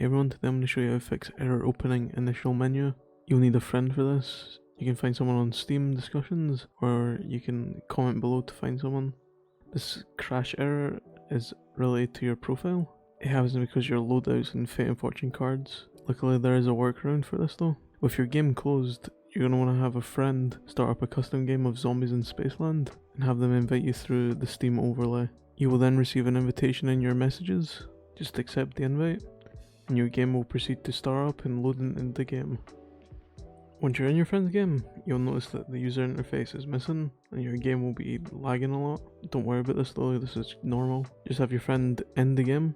Hey everyone, today I'm going to show you how to fix error opening initial menu. You'll need a friend for this. You can find someone on Steam discussions, or you can comment below to find someone. This crash error is related to your profile. It happens because your loadouts and fate and fortune cards. Luckily there is a workaround for this though. With your game closed, you're going to want to have a friend start up a custom game of zombies in Spaceland and have them invite you through the Steam overlay. You will then receive an invitation in your messages. Just accept the invite, and your game will proceed to start up and load into the game. Once you're in your friend's game, you'll notice that the user interface is missing and your game will be lagging a lot. Don't worry about this though, this is normal. Just have your friend end the game.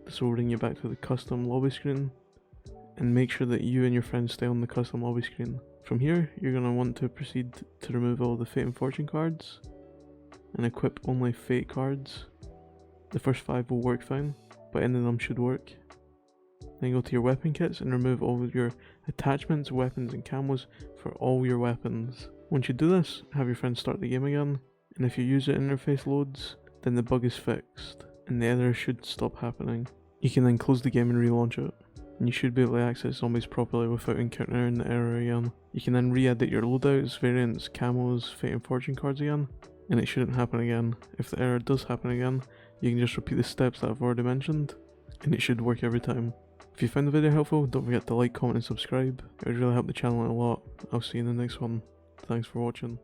This will bring you back to the custom lobby screen, and make sure that you and your friend stay on the custom lobby screen. From here, you're going to want to proceed to remove all the fate and fortune cards and equip only fate cards. The first 5 will work fine, but any of them should work. Then go to your weapon kits and remove all of your attachments, weapons and camos for all your weapons. Once you do this, have your friend start the game again, and if your user interface loads, then the bug is fixed and the error should stop happening. You can then close the game and relaunch it, and you should be able to access zombies properly without encountering the error again. You can then re-edit your loadouts, variants, camos, fate and fortune cards again, and it shouldn't happen again. If the error does happen again, you can just repeat the steps that I've already mentioned, and it should work every time. If you found the video helpful, don't forget to like, comment and subscribe. It would really help the channel a lot. I'll see you in the next one. Thanks for watching.